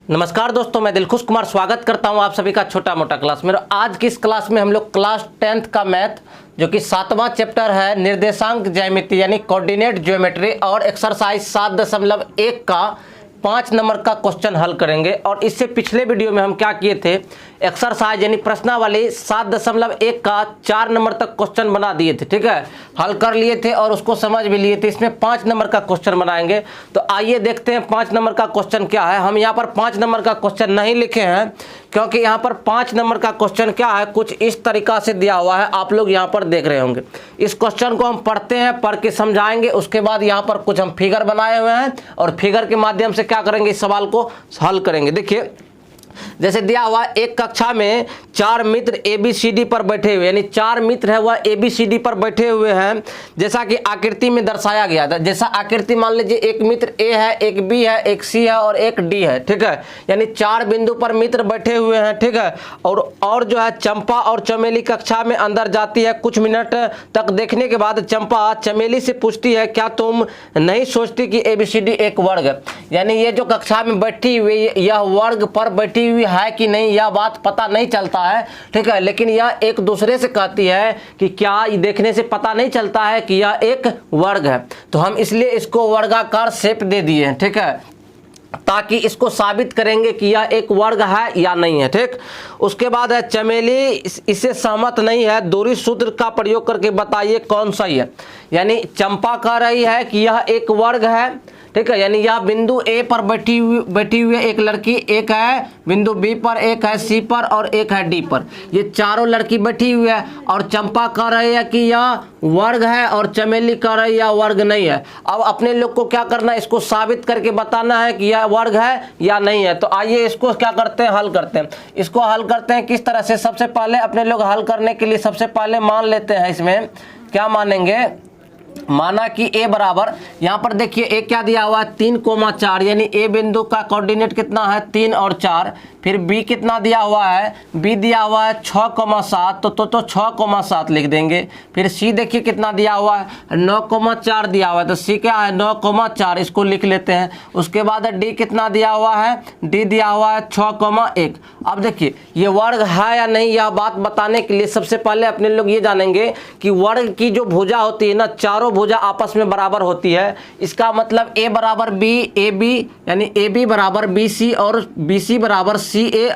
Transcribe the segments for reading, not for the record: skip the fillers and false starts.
नमस्कार दोस्तों, मैं दिलखुश कुमार स्वागत करता हूं आप सभी का छोटा मोटा क्लास में। आज की इस क्लास में हम लोग क्लास 10th का मैथ जो कि 7वां चैप्टर है निर्देशांक ज्यामिति यानी कोऑर्डिनेट ज्योमेट्री और एक्सरसाइज 7.1 का 5 नंबर का क्वेश्चन हल करेंगे। और इससे पिछले वीडियो में हम क्या किए थे, एक्सरसाइज यानी प्रश्नावली 7.1 का 4 नंबर तक क्वेश्चन बना दिए थे। ठीक है, हल कर लिए थे और उसको समझ भी लिए थे। इसमें 5 नंबर का क्वेश्चन बनाएंगे। तो आइए देखते हैं 5 नंबर का क्वेश्चन क्या है। हम यहाँ पर 5 नंबर का क्वेश्चन नहीं लिखे हैं क्योंकि यहाँ पर 5 नंबर का क्वेश्चन क्या है, कुछ इस तरीका से दिया हुआ है, आप लोग यहाँ पर देख रहे होंगे। इस क्वेश्चन को हम पढ़ते हैं, पढ़ के समझाएंगे। उसके बाद यहाँ पर कुछ हम फिगर बनाए हुए हैं और फिगर के माध्यम से क्या करेंगे, इस सवाल को हल करेंगे। देखिए, जैसे दिया हुआ एक कक्षा में 4 मित्र ABCD पर बैठे हुए, यानी 4 मित्र है वह ABCD पर बैठे हुए हैं, जैसा कि आकृति में दर्शाया गया था। जैसा आकृति मान लीजिए एक मित्र A है, एक B है, एक C है और एक D है। ठीक है, यानी 4 बिंदु पर मित्र बैठे हुए हैं। ठीक है, और जो है चंपा और चमेली कक्षा में अंदर जाती है। कुछ मिनट तक देखने के बाद चंपा चमेली से पूछती है, क्या तुम नहीं सोचती कि ABCD एक वर्ग है? यानी ये जो कक्षा में बैठी हुई यह वर्ग पर बैठी हुई है कि नहीं, यह बात पता नहीं चलता है। ठीक है, लेकिन यह एक दूसरे से कहती है कि क्या देखने से पता नहीं चलता है कि यह एक वर्ग है। तो हम इसलिए इसको वर्गाकार शेप दे दिए हैं। ठीक है, ताकि इसको साबित करेंगे कि यह एक वर्ग है या नहीं है। ठीक, उसके बाद है चमेली इससे सहमत नहीं है, दूरी सूत्र का प्रयोग करके बताइए कौन सही है। यानी चंपा कह रही है कि यह एक वर्ग है। ठीक है, यानी यह बिंदु A पर बैठी हुई एक लड़की, एक है बिंदु B पर, एक है C पर और एक है D पर। ये चारों लड़की बैठी हुई है और चंपा कह रही है कि यह वर्ग है और चमेली कह रही है यह वर्ग नहीं है। अब अपने लोग को क्या करना है, इसको साबित करके बताना है कि यह वर्ग है या नहीं है। तो आइए इसको क्या करते हैं, हल करते हैं। इसको हल करते हैं किस तरह से, सबसे पहले अपने लोग हल करने के लिए सबसे पहले मान लेते हैं, इसमें क्या मानेंगे, माना कि A बराबर, यहाँ पर देखिए A क्या दिया हुआ है 3,4, यानी A बिंदु का कोऑर्डिनेट कितना है 3 और 4। फिर B कितना दिया हुआ है, B दिया हुआ है 6,7, तो 6,7 लिख देंगे। फिर C देखिए कितना दिया हुआ है 9,4 दिया हुआ है, तो C क्या है 9,4, इसको लिख लेते हैं। उसके बाद D कितना दिया हुआ है, D दिया हुआ है 6,1। अब देखिए ये वर्ग है या नहीं, यह बात बताने के लिए सबसे पहले अपने लोग ये जानेंगे कि वर्ग की जो भुजा होती है ना, चारों भुजा आपस में बराबर होती है। इसका मतलब A बराबर B AB, यानी AB बराबर BC और BC बराबर CA,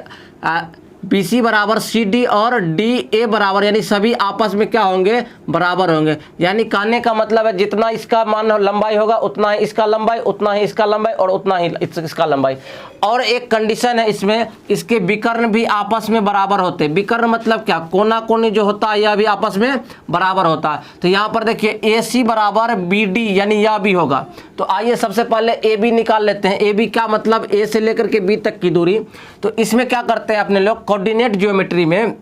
BC बराबर CD और DA बराबर, यानी सभी आपस में क्या होंगे, बराबर होंगे। यानी कहने का मतलब है जितना इसका मान लंबाई होगा उतना ही इसका लंबाई, उतना ही इसका लंबाई और उतना ही इसका लंबाई। और एक कंडीशन है इसमें, इसके विकर्ण भी आपस में बराबर होते हैं। विकर्ण मतलब क्या, कोना कोनी जो होता है यह भी आपस में बराबर होता है। तो यहाँ पर देखिए AC बराबर BD, यानी यह भी होगा। तो आइए सबसे पहले AB निकाल लेते हैं। AB क्या मतलब, A से लेकर के B तक की दूरी। तो इसमें क्या करते हैं अपने लोग, कोऑर्डिनेट ज्योमेट्री में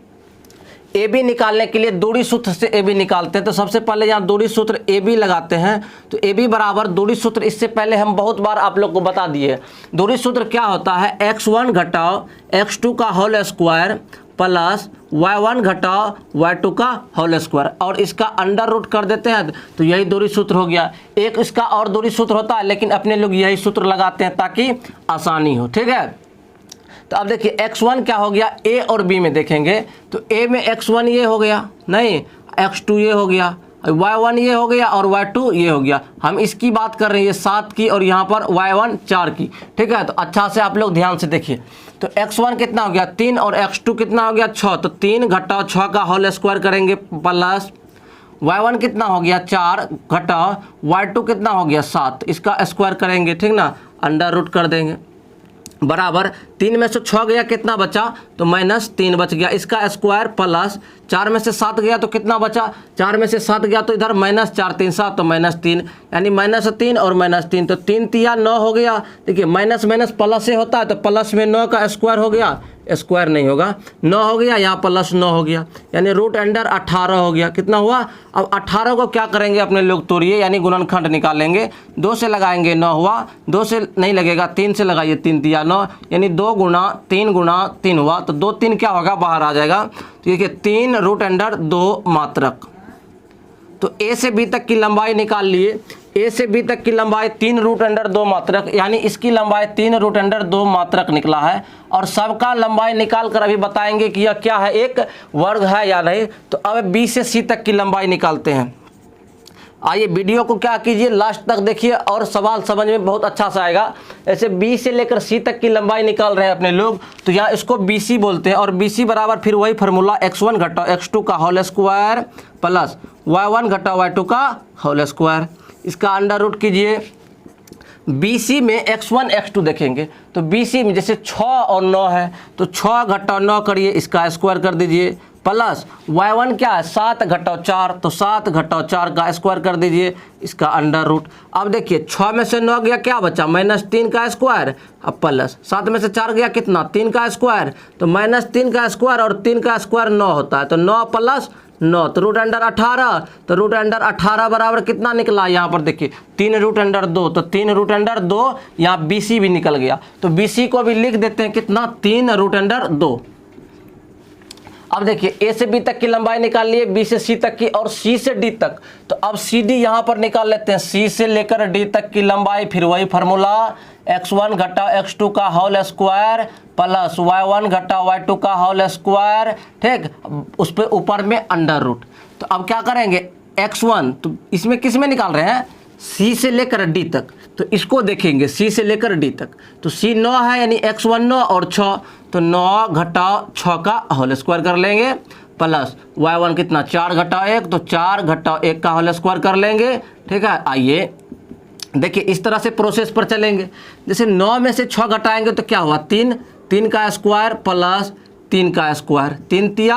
AB निकालने के लिए दूरी सूत्र से AB निकालते हैं। तो सबसे पहले यहाँ दूरी सूत्र AB लगाते हैं। तो AB बराबर दूरी सूत्र, इससे पहले हम बहुत बार आप लोग को बता दिए। दूरी सूत्र क्या होता है, x1 घटाओ x2 का होल स्क्वायर प्लस y1 घटाओ y2 का होल स्क्वायर, और इसका अंडर रूट कर देते हैं। तो यही दूरी सूत्र हो गया। एक इसका और दूरी सूत्र होता है, लेकिन अपने लोग यही सूत्र लगाते हैं ताकि आसानी हो। ठीक है, तो अब देखिए x1 क्या हो गया, A और B में देखेंगे तो A में x1 ये हो गया, नहीं x2 ये हो गया, y1 ये हो गया और y2 ये हो गया। हम इसकी बात कर रहे हैं, ये 7 की और यहाँ पर y1 4 की। ठीक है, तो अच्छा से आप लोग ध्यान से देखिए। तो x1 कितना हो गया 3 और x2 कितना हो गया 6, तो 3 घटाओ 6 का होल स्क्वायर करेंगे प्लस y1 कितना हो गया 4 घटाओ y2 कितना हो गया 7, इसका स्क्वायर करेंगे। ठीक ना, अंडर रूट कर देंगे बराबर 3 में से 6 गया, कितना बचा, तो -3 बच गया, इसका स्क्वायर प्लस 4 में से 7 गया तो कितना बचा, 4 में से 7 गया तो इधर -4 3 7, तो -3, यानी -3 और -3, तो 3 तिया 9 हो गया। देखिए माइनस माइनस प्लस से होता है, तो प्लस में 9 का स्क्वायर हो गया, स्क्वायर नहीं होगा, 9 हो गया, यहाँ प्लस 9 हो गया, यानी रूट अंडर 18 हो गया। कितना हुआ, अब 18 को क्या करेंगे अपने लोग, तोड़िए, यानी गुणनखंड निकालेंगे। 2 से लगाएंगे 9 हुआ, 2 से नहीं लगेगा, 3 से लगाइए, 3 दिया 9, यानी 2 गुणा 3 हुआ, तो 2 3 क्या होगा, बाहर आ जाएगा। तो देखिए 3 रूट अंडर 2 मात्रक। तो A से B तक की लंबाई निकाल लिए। ए से बी तक की लंबाई 3 रूट अंडर 2 मात्रक, यानी इसकी लंबाई 3 रूट अंडर 2 मात्रक निकला है। और सबका लंबाई निकाल कर अभी बताएंगे कि यह क्या है, एक वर्ग है या नहीं। तो अब बी से सी तक की लंबाई निकालते हैं। आइए वीडियो को क्या कीजिए, लास्ट तक देखिए और सवाल समझ में बहुत अच्छा सा आएगा। ऐसे बी से लेकर सी तक की लंबाई निकाल रहे हैं अपने लोग, तो यहाँ इसको BC बोलते हैं। और BC बराबर फिर वही फार्मूला x1 घटाओ x2 का होल स्क्वायर प्लस y1 घटाओ y2 का होल स्क्वायर। इसका अंडर रूट कीजिए। BC में x1 x2 देखेंगे तो BC में जैसे 6 और 9 है तो 6 घटाओ 9 करिए, इसका स्क्वायर कर दीजिए प्लस y1 क्या है 7 घटाओ 4, तो 7 घटाओ 4 का स्क्वायर कर दीजिए, इसका अंडर रूट। अब देखिए 6 में से 9 गया, क्या बचा -3 का स्क्वायर, अब प्लस 7 में से 4 गया कितना 3 का स्क्वायर, तो -3 का स्क्वायर और 3 का स्क्वायर 9 होता है, तो 9 प्लस 9 तो रूट अंडर 18, तो रूट अंडर 18 बराबर कितना निकला, यहाँ पर देखिए 3 रूट अंडर 2, तो 3 रूट अंडर 2, यहाँ BC भी निकल गया। तो BC को भी लिख देते हैं कितना 3 रूट अंडर 2। अब देखिए ए से बी तक की लंबाई निकाल लिए, बी से सी तक की और सी से डी तक। तो अब सी डी यहाँ पर निकाल लेते हैं, सी से लेकर डी तक की लंबाई, फिर वही फार्मूला x1 घटाओ x2 का होल स्क्वायर प्लस y1 घटाओ y2 का होल स्क्वायर, ठीक, उस पर ऊपर में अंडर रूट। तो अब क्या करेंगे x1, तो इसमें किस में निकाल रहे हैं, सी से लेकर डी तक, तो इसको देखेंगे सी से लेकर डी तक। तो सी 9 है यानी x1 9 और 6, तो 9 घटाओ 6 का होल स्क्वायर कर लेंगे प्लस y1 कितना 4 घटाओ 1, तो 4 घटाओ 1 का होल स्क्वायर कर लेंगे, ठीक है। आइए देखिए इस तरह से प्रोसेस पर चलेंगे। जैसे 9 में से 6 घटाएंगे तो क्या हुआ 3, 3 का स्क्वायर प्लस 3 का स्क्वायर, 3 तिया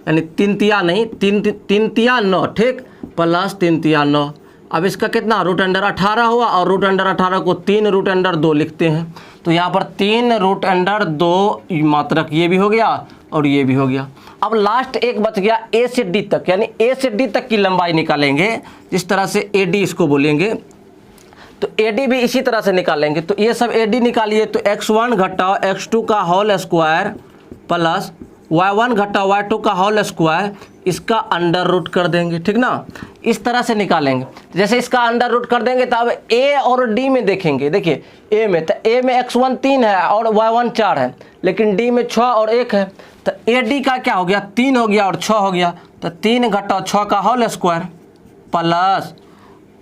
यानी 3 तिया नहीं 3 तिया 9, ठीक, प्लस 3 तिया 9। अब इसका कितना रूट अंडर 18 हुआ, और रूट अंडर 18 को 3 रूट अंडर 2 लिखते हैं। तो यहाँ पर 3 रूट अंडर 2 मात्रक, ये भी हो गया और ये भी हो गया। अब लास्ट एक बच गया ए से डी तक, यानी ए से डी तक की लंबाई निकालेंगे, जिस तरह से AD इसको बोलेंगे। तो AD भी इसी तरह से निकालेंगे। तो ये सब AD निकालिए, तो x1 घटाओ x2 का होल स्क्वायर प्लस y1 घटाओ y2 का होल स्क्वायर, इसका अंडर रूट कर देंगे, ठीक ना। इस तरह से निकालेंगे। जैसे इसका अंडर रूट कर देंगे तो अब A और D में देखेंगे। देखिए A में, तो A में x1 3 है और y1 4 है, लेकिन D में 6 और 1 है। तो AD का क्या हो गया 3 हो गया और 6 हो गया, तो 3 घटाओ 6 का होल स्क्वायर प्लस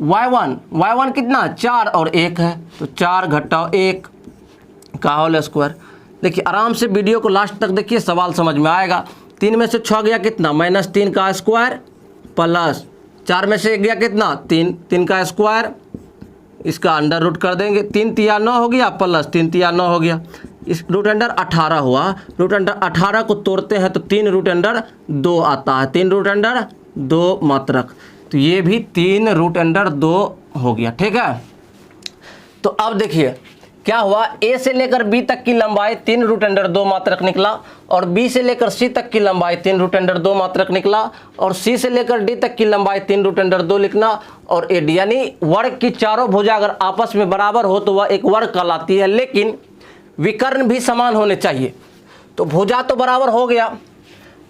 y1 कितना 4 और 1 है, तो 4 घटाओ 1 का होल स्क्वायर। देखिए आराम से वीडियो को लास्ट तक देखिए, सवाल समझ में आएगा। 3 में से 6 गया कितना -3 का स्क्वायर प्लस 4 में से गया कितना 3 का स्क्वायर, इसका अंडर रूट कर देंगे, 3 तिया 9 हो गया प्लस 3 तिया 9 हो गया। इस रूट अंडर 18 हुआ, रूट अंडर 18 को तोड़ते हैं तो 3 रूट अंडर 2 आता है, 3 रूट अंडर 2 मात्रक। तो ये भी 3 रूट अंडर 2 हो गया, ठीक है। तो अब देखिए क्या हुआ, ए से लेकर बी तक की लंबाई 3 रूट अंडर 2 मात्रक निकला, और बी से लेकर सी तक की लंबाई 3 रूट अंडर 2 मात्रक निकला, और सी से लेकर डी तक की लंबाई 3 रूट अंडर 2 लिखना। और AD यानी वर्ग की चारों भुजा अगर आपस में बराबर हो तो वह एक वर्ग कहलाती है, लेकिन विकर्ण भी समान होने चाहिए। तो भुजा तो बराबर हो गया,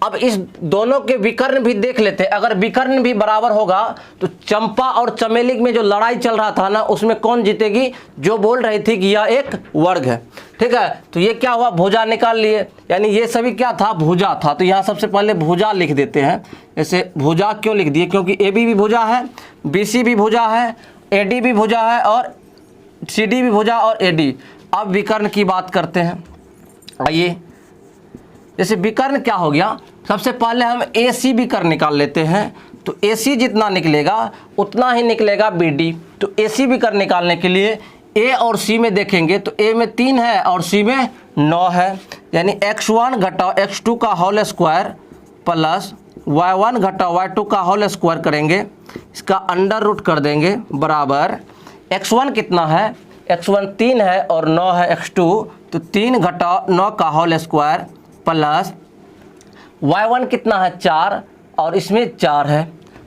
अब इस दोनों के विकर्ण भी देख लेते हैं। अगर विकर्ण भी बराबर होगा तो चंपा और चमेली में जो लड़ाई चल रहा था ना, उसमें कौन जीतेगी, जो बोल रही थी कि यह एक वर्ग है, ठीक है। तो ये क्या हुआ, भुजा निकाल लिए, यानी ये सभी क्या था, भुजा था। तो यहाँ सबसे पहले भुजा लिख देते हैं। ऐसे भुजा क्यों लिख दिए, क्योंकि AB भी भुजा है, BC भी भुजा है, AD भी भुजा है और CD भी भुजा और AD। अब विकर्ण की बात करते हैं। आइए जैसे विकर्ण क्या हो गया, सबसे पहले हम AC विकर्ण निकाल लेते हैं। तो AC जितना निकलेगा उतना ही निकलेगा BD। तो AC विकर्ण निकालने के लिए A और C में देखेंगे, तो A में 3 है और C में 9 है, यानी x1 घटाओ x2 का होल स्क्वायर प्लस y1 घटाओ y2 का होल स्क्वायर करेंगे, इसका अंडर रूट कर देंगे बराबर x1 कितना है, x1 3 है और 9 है x2, तो 3 घटाओ 9 का होल स्क्वायर प्लस y1 कितना है 4 और इसमें 4 है,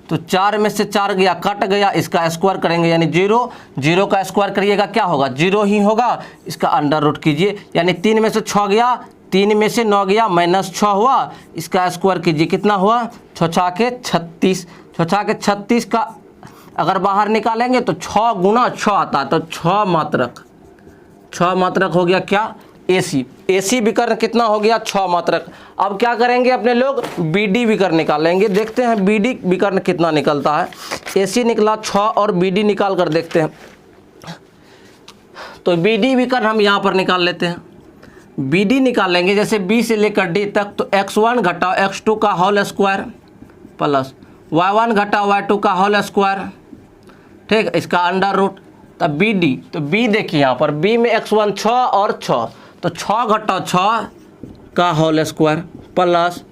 तो 4 में से 4 गया कट गया, इसका स्क्वायर करेंगे यानी 0, 0 का स्क्वायर करिएगा क्या होगा 0 ही होगा, इसका अंडर रूट कीजिए, यानी 3 में से 6 गया, 3 में से 9 गया -6 हुआ, इसका स्क्वायर कीजिए कितना हुआ 6 के 36, 6 के 36 का अगर बाहर निकालेंगे तो 6 गुना 6 आता है, तो 6 मात्रक हो गया क्या, AC। AC विकर्ण कितना हो गया, 6 मात्रक। अब क्या करेंगे अपने लोग, BD विकर्ण निकालेंगे। देखते हैं BD विकर्ण कितना निकलता है। AC निकला 6 और BD निकाल कर देखते हैं। तो BD विकर्ण हम यहाँ पर निकाल लेते हैं। BD निकालेंगे जैसे B से लेकर D तक, तो x1 घटाओ x2 का होल स्क्वायर प्लस y1 घटाओ y2 का होल स्क्वायर, ठीक, इसका अंडर रूट। तब BD, तो B देखिए यहाँ पर B में x1 6 और 6, तो 6 घटाओ 6 का होल स्क्वायर प्लस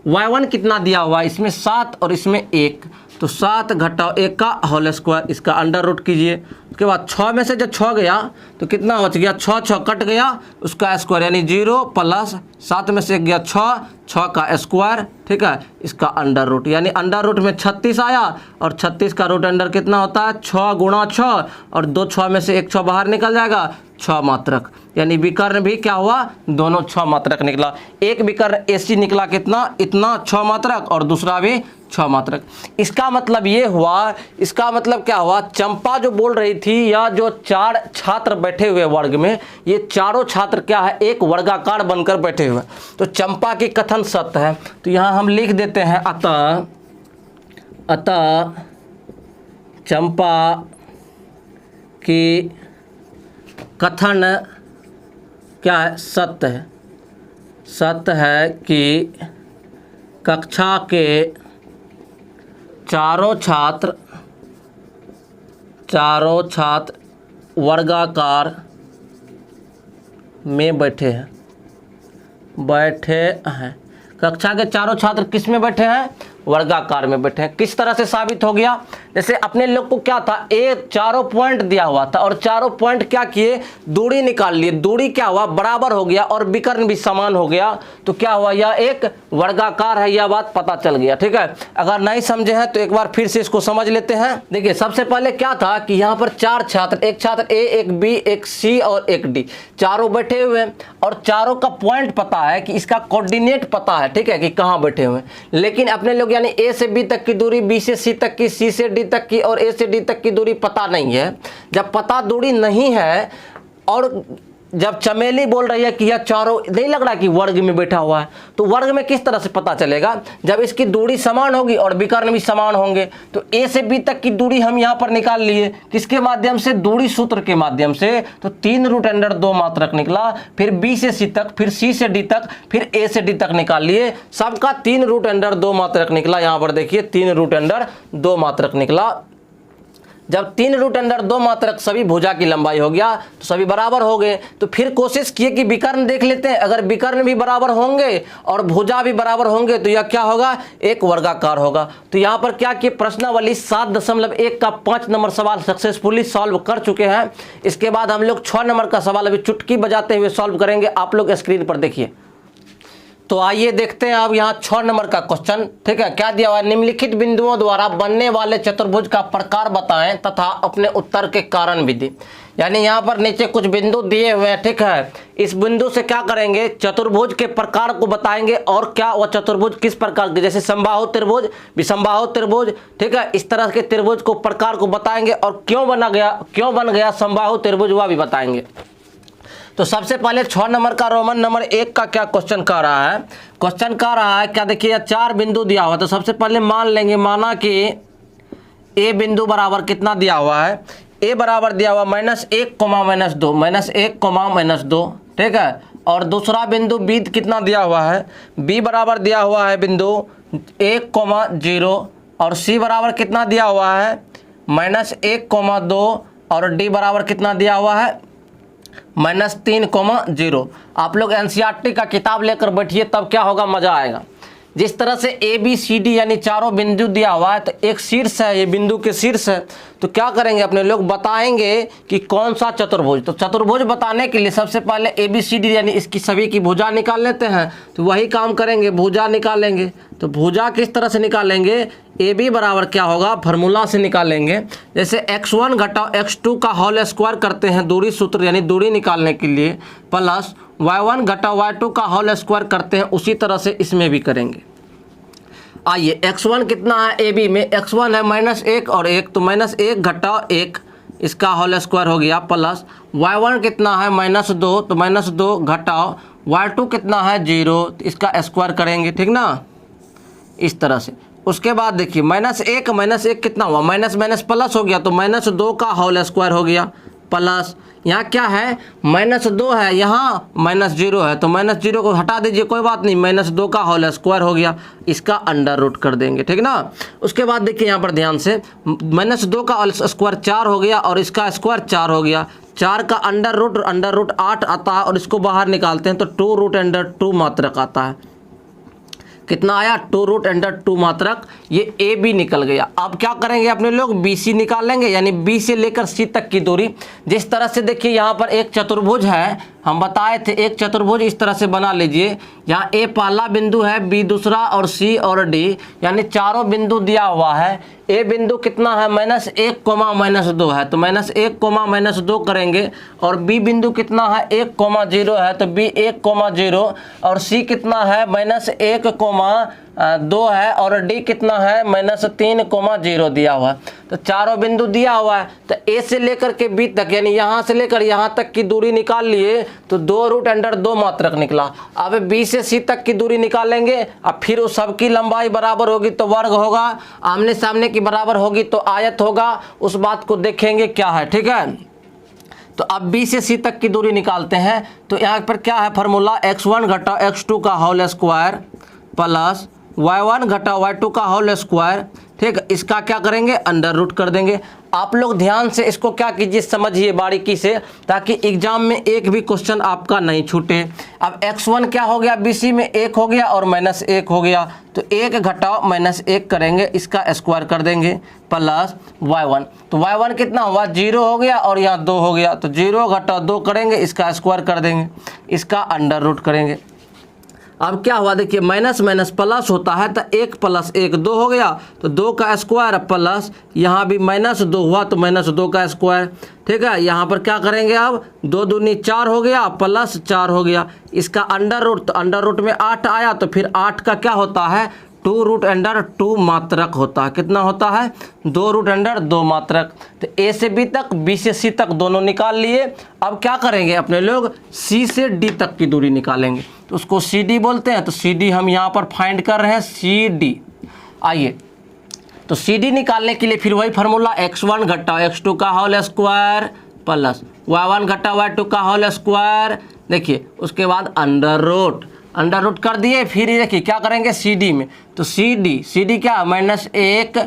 y1 कितना दिया हुआ है, इसमें 7 और इसमें 1, तो 7 घटाओ 1 का होल स्क्वायर, इसका अंडर रूट कीजिए। उसके बाद 6 में से जब 6 गया तो कितना बच गया, 6 कट गया, उसका स्क्वायर यानी 0 प्लस 7 में से गया 6 का स्क्वायर, ठीक है, इसका अंडर रूट, यानी अंडर रूट में 36 आया और 36 का रूट अंडर कितना होता है, 6 गुणा 6 और 2 6 में से 1 6 बाहर निकल जाएगा, 6 मात्रक। यानी विकर्ण भी क्या हुआ, दोनों 6 मात्रक निकला। एक विकर्ण AC निकला कितना, इतना 6 मात्रक और दूसरा भी 6 मात्रक। इसका मतलब ये हुआ, इसका मतलब क्या हुआ, चंपा जो बोल रही थी या जो 4 छात्र बैठे हुए वर्ग में, ये चारों छात्र क्या है, एक वर्गाकार बनकर बैठे हुए, तो चंपा की कथन सत्य है। तो यहाँ हम लिख देते हैं अतः चंपा की कथन क्या है, सत्य है कि कक्षा के चारों छात्र वर्गाकार में बैठे हैं। कक्षा के चारों छात्र किस में बैठे हैं, वर्गाकार में बैठे हैं। किस तरह से साबित हो गया, जैसे अपने लोग को क्या था, चारों पॉइंट दिया हुआ था और चारों पॉइंट क्या किए, दूरी निकाल लिए, दूरी क्या हुआ, बराबर हो गया और विकर्ण भी समान हो गया, तो क्या हुआ, यह एक वर्गाकार है, यह बात पता चल गया। ठीक है, अगर नहीं समझे हैं तो एक बार फिर से इसको समझ लेते हैं। देखिए सबसे पहले क्या था कि यहाँ पर 4 छात्र, एक छात्र A, एक B, एक C और एक D, चारों बैठे हुए हैं और चारों का पॉइंट पता है कि इसका कोऑर्डिनेट पता है, ठीक है, कि कहाँ बैठे हुए हैं। लेकिन अपने लोग यानी A से B तक की दूरी, B से C तक की, C से D तक की और A से D तक की दूरी पता नहीं है। जब पता दूरी नहीं है और जब चमेली बोल रही है कि यह चारों नहीं लग रहा कि वर्ग में बैठा हुआ है, तो वर्ग में किस तरह से पता चलेगा, जब इसकी दूरी समान होगी और विकर्ण भी समान होंगे। तो A से B तक की दूरी हम यहाँ पर निकाल लिए, किसके माध्यम से, दूरी सूत्र के माध्यम से, तो 3√2 मात्रक निकला। फिर B से C तक, फिर C से D तक, फिर A से D तक निकाल लिए, सबका 3√2 मात्रक निकला। यहाँ पर देखिए 3√2 मात्रक निकला। जब 3√2 मात्रक सभी भुजा की लंबाई हो गया तो सभी बराबर हो गए। तो फिर कोशिश किए कि विकर्ण देख लेते हैं, अगर विकर्ण भी बराबर होंगे और भुजा भी बराबर होंगे तो यह क्या होगा, एक वर्गाकार होगा। तो यहाँ पर क्या किए, प्रश्नावली 7.1 का 5 नंबर सवाल सक्सेसफुली सॉल्व कर चुके हैं। इसके बाद हम लोग 6 नंबर का सवाल अभी चुटकी बजाते हुए सॉल्व करेंगे, आप लोग स्क्रीन पर देखिए। तो आइए देखते हैं अब यहाँ 6 नंबर का क्वेश्चन। ठीक है, क्या दिया हुआ है, निम्नलिखित बिंदुओं द्वारा बनने वाले चतुर्भुज का प्रकार बताएं तथा अपने उत्तर के कारण भी दें। यानी यहाँ पर नीचे कुछ बिंदु दिए हुए हैं, ठीक है, इस बिंदु से क्या करेंगे, चतुर्भुज के प्रकार को बताएंगे और क्या वह चतुर्भुज किस प्रकार के, जैसे समबाहु त्रिभुज, विषमबाहु त्रिभुज, ठीक है, इस तरह के त्रिभुज को प्रकार को बताएंगे और क्यों बन गया समबाहु त्रिभुज वह भी बताएंगे। तो सबसे पहले 6 नंबर का रोमन नंबर 1 का क्या क्वेश्चन कर रहा है, क्वेश्चन कर रहा है क्या, देखिए 4 बिंदु दिया हुआ। तो सबसे पहले मान लेंगे, माना कि A बिंदु बराबर कितना दिया हुआ है, A बराबर दिया हुआ -1, -1, ठीक है, और दूसरा बिंदु B कितना दिया हुआ है, B बराबर दिया हुआ है बिंदु 1,0 और C बराबर कितना दिया हुआ है -1,2 और D बराबर कितना दिया हुआ है -3,0। आप लोग NCERT का किताब लेकर बैठिए, तब क्या होगा, मजा आएगा। जिस तरह से ABCD यानी चारों बिंदु दिया हुआ है, तो एक शीर्ष है, ये बिंदु के शीर्ष है, तो क्या करेंगे अपने लोग, बताएंगे कि कौन सा चतुर्भुज। तो चतुर्भुज बताने के लिए सबसे पहले ABCD यानी इसकी सभी की भुजा निकाल लेते हैं। तो वही काम करेंगे, भुजा निकालेंगे। तो भुजा किस तरह से निकालेंगे, AB बराबर क्या होगा, फार्मूला से निकालेंगे, जैसे x1 घटाओ x2 का होल स्क्वायर करते हैं दूरी सूत्र यानी दूरी निकालने के लिए, प्लस y1 घटाओ y2 का होल स्क्वायर करते हैं, उसी तरह से इसमें भी करेंगे। आइए x1 कितना है ए बी में, x1 है -1 और 1, तो -1 घटाओ 1 इसका होल स्क्वायर हो गया, प्लस y1 कितना है -2, तो -2 घटाओ y2 कितना है 0, तो इसका स्क्वायर करेंगे, ठीक ना, इस तरह से। उसके बाद देखिए -1 कितना हुआ, माइनस माइनस प्लस हो गया, तो -2 का होल स्क्वायर हो गया, प्लस यहाँ क्या है -2 है, यहाँ -0 है, तो -0 को हटा दीजिए, कोई बात नहीं, -2 का होल स्क्वायर हो गया, इसका अंडर रूट कर देंगे, ठीक ना। उसके बाद देखिए यहाँ पर ध्यान से, -2 का होल स्क्वायर 4 हो गया और इसका स्क्वायर 4 हो गया, 4 का अंडर रूट 8 आता है और इसको बाहर निकालते हैं तो 2√2 मात्रक आता है। कितना आया 2√2 मात्रक, ये ए बी निकल गया। अब क्या करेंगे अपने लोग, बी सी निकाल लेंगे, यानी बी से लेकर सी तक की दूरी। जिस तरह से देखिए यहाँ पर एक चतुर्भुज है, हम बताए थे एक चतुर्भुज इस तरह से बना लीजिए, यहाँ ए पहला बिंदु है, बी दूसरा और सी और डी, यानी चारों बिंदु दिया हुआ है। ए बिंदु कितना है -1, -2 है, तो -1, -2 करेंगे, और बी बिंदु कितना है 1, 0 है, तो बी 1, 0, और सी कितना है -1, 2 है, और डी कितना है -3, 0 दिया हुआ है। तो चारों बिंदु दिया हुआ है, तो ए से लेकर के बी तक, यानी यहाँ से लेकर यहाँ तक की दूरी निकाल लिए तो 2√2 मात्रक निकला। अब बी से सी तक की दूरी निकालेंगे, अब फिर उस सबकी लंबाई बराबर होगी तो वर्ग होगा, आमने सामने की बराबर होगी तो आयत होगा, उस बात को देखेंगे क्या है, ठीक है। तो अब बी से सी तक की दूरी निकालते हैं, तो यहाँ पर क्या है फार्मूला, x1 घटाओ x2 का होल स्क्वायर प्लस y1 घटाओ y2 का होल स्क्वायर, ठीक, इसका क्या करेंगे अंडर रूट कर देंगे। आप लोग ध्यान से इसको क्या कीजिए, समझिए बारीकी से, ताकि एग्जाम में एक भी क्वेश्चन आपका नहीं छूटे। अब x1 क्या हो गया, BC में 1 हो गया और -1 हो गया, तो 1 घटाओ -1 करेंगे, इसका स्क्वायर कर देंगे, प्लस y1, तो y1 कितना हुआ 0 हो गया और यहाँ 2 हो गया, तो 0 घटाओ 2 करेंगे, इसका स्क्वायर कर देंगे, इसका अंडर रूट करेंगे। अब क्या हुआ देखिए, माइनस माइनस प्लस होता है, तो 1 + 1 2 हो गया, तो 2 का स्क्वायर प्लस यहाँ भी -2 हुआ तो -2 का स्क्वायर, ठीक है। यहाँ पर क्या करेंगे, अब 2 दूनी 4 हो गया प्लस 4 हो गया, इसका अंडर रूट, तो अंडर रूट में 8 आया, तो फिर 8 का क्या होता है 2√2 मात्रक होता है। कितना होता है 2√2 मात्रक। तो ए से बी तक, बी से सी तक दोनों निकाल लिए। अब क्या करेंगे अपने लोग, सी से डी तक की दूरी निकालेंगे, तो उसको सी डी बोलते हैं। तो सी डी हम यहाँ पर फाइंड कर रहे हैं, सी डी। आइए, तो सी डी निकालने के लिए फिर वही फार्मूला, x1 घटाओ x2 का होल स्क्वायर प्लस y1 घटाओ y2 का होल स्क्वायर। देखिए उसके बाद अंडर रूट कर दिए। फिर ये देखिए क्या करेंगे सी डी में, तो सी डी क्या -1,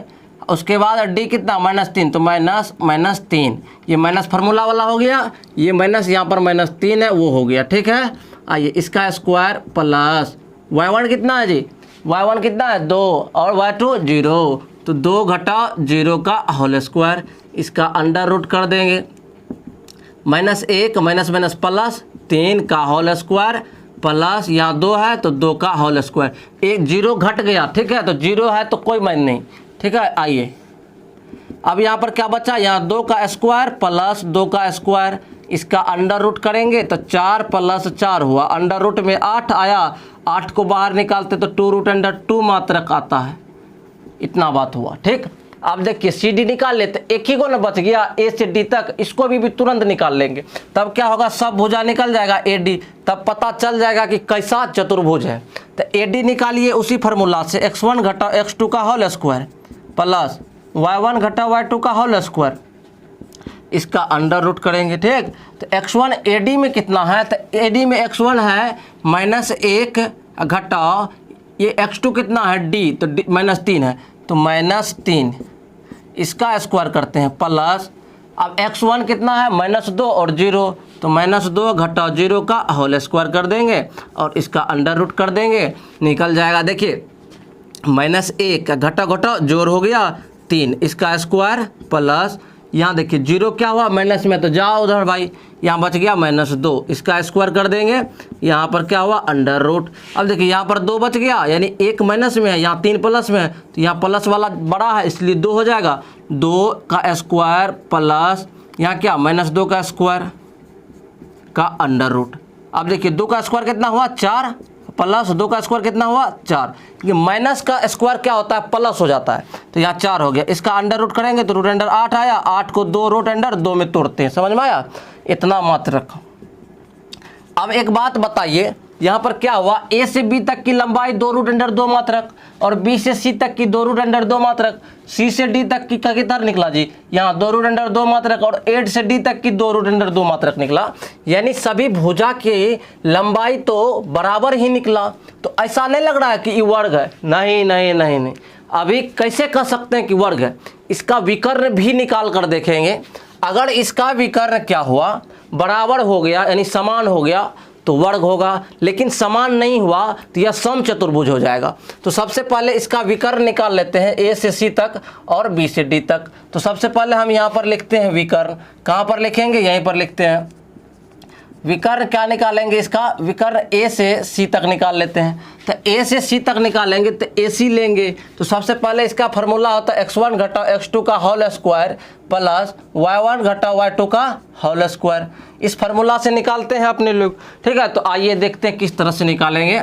उसके बाद डी कितना -3, तो -3, ये माइनस फार्मूला वाला हो गया, ये माइनस यहाँ पर -3 है वो हो गया, ठीक है। आइए इसका स्क्वायर प्लस y1 कितना है जी, y1 कितना है 2 और y2 0, तो 2 घटाओ 0 का होल स्क्वायर, इसका अंडर रूट कर देंगे। -1 माइनस प्लस 3 का होल स्क्वायर प्लस यहाँ 2 है तो 2 का होल स्क्वायर, एक 0 घट गया, ठीक है। तो 0 है तो कोई मान नहीं, ठीक है। आइए अब यहाँ पर क्या बचा, यहाँ 2 का स्क्वायर प्लस 2 का स्क्वायर, इसका अंडर रूट करेंगे तो 4 + 4 हुआ, अंडर रूट में 8 आया, 8 को बाहर निकालते तो 2√2 मात्रक आता है। इतना बात हुआ, ठीक। अब देखिए सी डी निकाल लेते, एक ही को ना बच गया ए से डी तक, इसको भी तुरंत निकाल लेंगे, तब क्या होगा सब भुजा निकल जाएगा ए डी, तब पता चल जाएगा कि कैसा चतुर्भुज है। तो ए डी निकालिए उसी फार्मूला से, x1 घटाओ x2 का होल स्क्वायर प्लस y1 घटाओ y2 का होल स्क्वायर, इसका अंडर रूट करेंगे, ठीक। तो x1 ए डी में कितना है, तो ए डी में x1 है -1 घटाओ ये x2 कितना है डी, तो -3 है, तो -3, इसका स्क्वायर करते हैं प्लस, अब x1 कितना है -2 और 0, तो -2 घटाओ 0 का होल स्क्वायर कर देंगे और इसका अंडर रूट कर देंगे, निकल जाएगा। देखिए -1 घटाओ जोड़ हो गया 3, इसका स्क्वायर प्लस यहाँ देखिए 0 क्या हुआ माइनस में, तो जाओ उधर भाई, यहाँ बच गया -2, इसका स्क्वायर कर देंगे, यहाँ पर क्या हुआ अंडर रूट। अब देखिए यहाँ पर 2 बच गया, यानी 1 माइनस में है, यहाँ 3 प्लस में है, तो यहाँ प्लस वाला बड़ा है इसलिए 2 हो जाएगा, 2 का स्क्वायर प्लस यहाँ क्या -2 का स्क्वायर का अंडर रूट। अब देखिए 2 का स्क्वायर कितना हुआ 4 प्लस 2 का स्क्वायर कितना हुआ 4, क्योंकि माइनस का स्क्वायर क्या होता है प्लस हो जाता है, तो यहाँ 4 हो गया। इसका अंडर रूट करेंगे तो रूट अंडर 8 आया, 8 को 2 रूट अंडर 2 में तोड़ते हैं, समझ में आया, इतना मात्र रखो। अब एक बात बताइए, यहाँ पर क्या हुआ, ए से बी तक की लंबाई 2 रूट अंडर 2 मात्रक और बी से सी तक की 2 रूट अंडर 2 मात्रक, सी से डी तक की का कितना निकला जी, यहाँ 2 रूट अंडर 2 मात्रक और 8 से डी तक की 2 रूट अंडर 2 मात्रक निकला, यानी सभी भुजा की लंबाई तो बराबर ही निकला। तो ऐसा नहीं लग रहा है कि ये वर्ग है, नहीं नहीं नहीं नहीं, अभी कैसे कह सकते हैं कि वर्ग है, इसका विकर्ण भी निकाल कर देखेंगे। अगर इसका विकर्ण क्या हुआ बराबर हो गया यानी समान हो गया तो वर्ग होगा, लेकिन समान नहीं हुआ तो यह सम चतुर्भुज हो जाएगा। तो सबसे पहले इसका विकर्ण निकाल लेते हैं ए से सी तक और बी से डी तक। तो सबसे पहले हम यहाँ पर लिखते हैं विकर्ण, कहाँ पर लिखेंगे, यहीं पर लिखते हैं विकर्ण। क्या निकालेंगे, इसका विकर्ण ए से सी तक निकाल लेते हैं। तो ए से सी तक निकालेंगे तो ए सी लेंगे, तो सबसे पहले इसका फार्मूला होता है x1 घटा x2 का होल स्क्वायर प्लस y1 घटा y2 का होल स्क्वायर। इस फार्मूला से निकालते हैं अपने लोग, ठीक है। तो आइए देखते हैं किस तरह से निकालेंगे।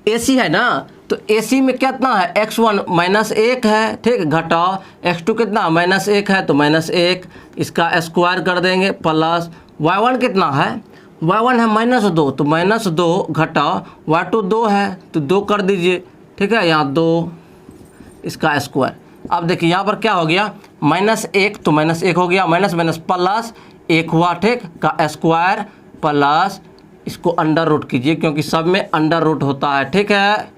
ए सी है ना, तो ए सी में कितना है x1 -1 है, ठीक, घटा x2 कितना -1 है तो -1, इसका स्क्वायर कर देंगे प्लस y1 कितना है, y1 है -2 तो -2 घटा y2 2 है तो 2 कर दीजिए, ठीक है, यहाँ 2 इसका स्क्वायर। अब देखिए यहाँ पर क्या हो गया, -1 तो -1 हो गया, माइनस माइनस प्लस 1 हुआ, ठीक, का स्क्वायर प्लस इसको अंडर रूट कीजिए क्योंकि सब में अंडर रूट होता है, ठीक है।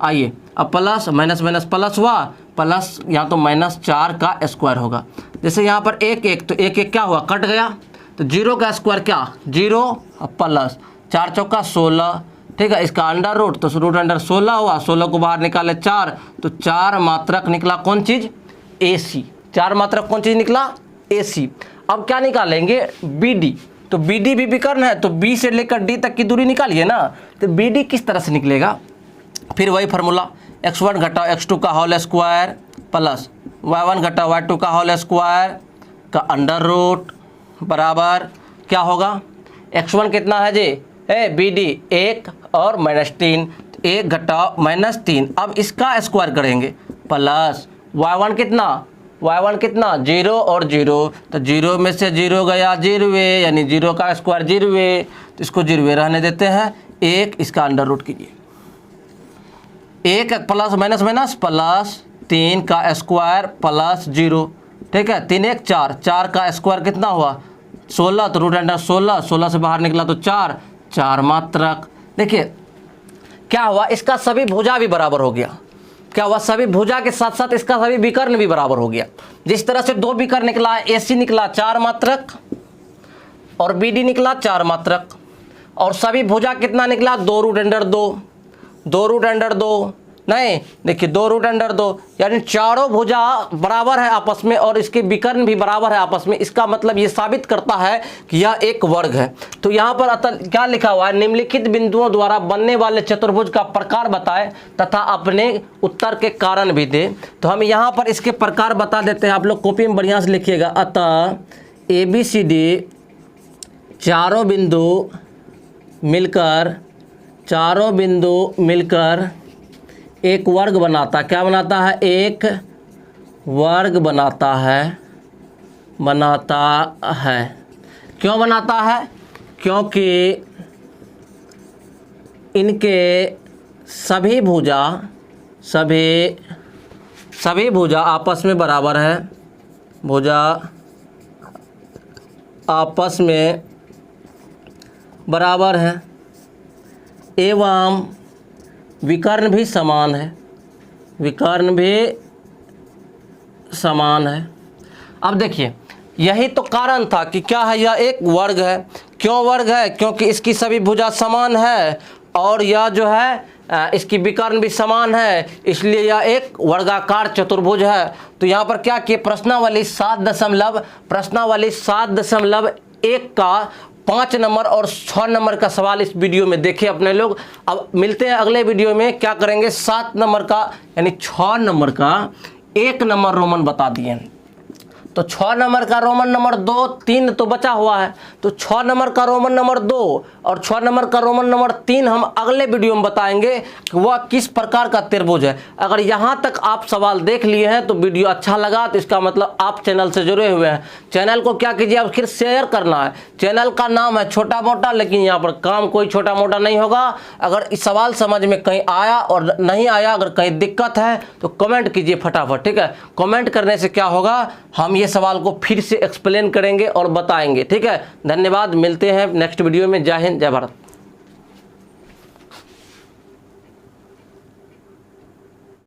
आइए अब प्लस माइनस माइनस प्लस हुआ, प्लस यहाँ तो -4 का स्क्वायर होगा। जैसे यहाँ पर 1 1 तो 1 1 क्या हुआ कट गया, तो 0 का स्क्वायर क्या 0 प्लस 4 चौका 16, ठीक है, इसका अंडर रूट तो रूट अंडर 16 हुआ, 16 को बाहर निकाले 4 तो 4 मात्रक निकला कौन चीज़ ए सी, 4 मात्रक कौन चीज़ निकला ए सी। अब क्या निकालेंगे बी डी, तो बी डी भी विकर्ण है तो बी से लेकर डी तक की दूरी निकालिए ना, तो बी डी किस तरह से निकलेगा, फिर वही फार्मूला x1 घटा x2 का होल स्क्वायर प्लस y1 घटा y2 का होल स्क्वायर का अंडर रूट बराबर क्या होगा, x1 कितना है जी बी डी 1 और -3, 1 घटा -3, अब इसका स्क्वायर करेंगे प्लस y1 कितना 0 और 0, तो 0 में से 0 गया 0, यानी 0 का स्क्वायर 0, तो इसको 0 रहने देते हैं, 1 इसका अंडर रूट कीजिए, 1 प्लस माइनस माइनस प्लस 3 का स्क्वायर प्लस 0, ठीक है, 3 1 4, 4 का स्क्वायर कितना हुआ 16, तो रूट अंडर 16, 16 से बाहर निकला तो 4, 4 मात्रक। देखिए क्या हुआ, इसका सभी भुजा भी बराबर हो गया, क्या हुआ सभी भुजा के साथ साथ इसका सभी विकर्ण भी बराबर हो गया। जिस तरह से 2 विकर्ण निकला, ए सी निकला 4 मात्रक और बी डी निकला 4 मात्रक, और सभी भुजा कितना निकला 2 रूट अंडर 2, 2 रूट अंडर 2 नहीं, देखिए 2 रूट अंडर 2, यानी चारों भुजा बराबर है आपस में और इसके विकर्ण भी बराबर है आपस में। इसका मतलब ये साबित करता है कि यह एक वर्ग है। तो यहाँ पर क्या लिखा हुआ है, निम्नलिखित बिंदुओं द्वारा बनने वाले चतुर्भुज का प्रकार बताएं तथा अपने उत्तर के कारण भी दे। तो हम यहाँ पर इसके प्रकार बता देते हैं, आप लोग कॉपी में बढ़िया से लिखिएगा। अतः ABCD चारों बिंदु मिलकर एक वर्ग बनाता, क्या बनाता है, एक वर्ग बनाता है। क्यों बनाता है, क्योंकि इनके सभी भुजा आपस में बराबर है, भुजा आपस में बराबर है एवं विकर्ण भी समान है, अब देखिए यही तो कारण था कि क्या है, यह एक वर्ग है। क्यों वर्ग है, क्योंकि इसकी सभी भुजा समान है और यह जो है इसकी विकर्ण भी समान है, इसलिए यह एक वर्गाकार चतुर्भुज है। तो यहाँ पर क्या किए, प्रश्नावली 7.1 का 5 नंबर और 6 नंबर का सवाल इस वीडियो में देखे अपने लोग। अब मिलते हैं अगले वीडियो में, क्या करेंगे 7 नंबर का यानी 6 नंबर का 1 नंबर रोमन बता दिए। तो 6 नंबर का रोमन नंबर 2, 3 तो बचा हुआ है। तो 6 नंबर का रोमन नंबर 2 और 6 नंबर का रोमन नंबर 3 हम अगले वीडियो में बताएंगे कि वह किस प्रकार का त्रिभुज है। अगर यहाँ तक आप सवाल देख लिए हैं तो वीडियो अच्छा लगा तो इसका मतलब आप चैनल से जुड़े हुए हैं। चैनल को क्या कीजिए, आप फिर शेयर करना है। चैनल का नाम है छोटा मोटा, लेकिन यहाँ पर काम कोई छोटा मोटा नहीं होगा। अगर इस सवाल समझ में कहीं आया और नहीं आया, अगर कहीं दिक्कत है तो कमेंट कीजिए फटाफट, ठीक है। कमेंट करने से क्या होगा, हम ये सवाल को फिर से एक्सप्लेन करेंगे और बताएंगे, ठीक है। धन्यवाद, मिलते हैं नेक्स्ट वीडियो में। जय हिंद, जय भारत।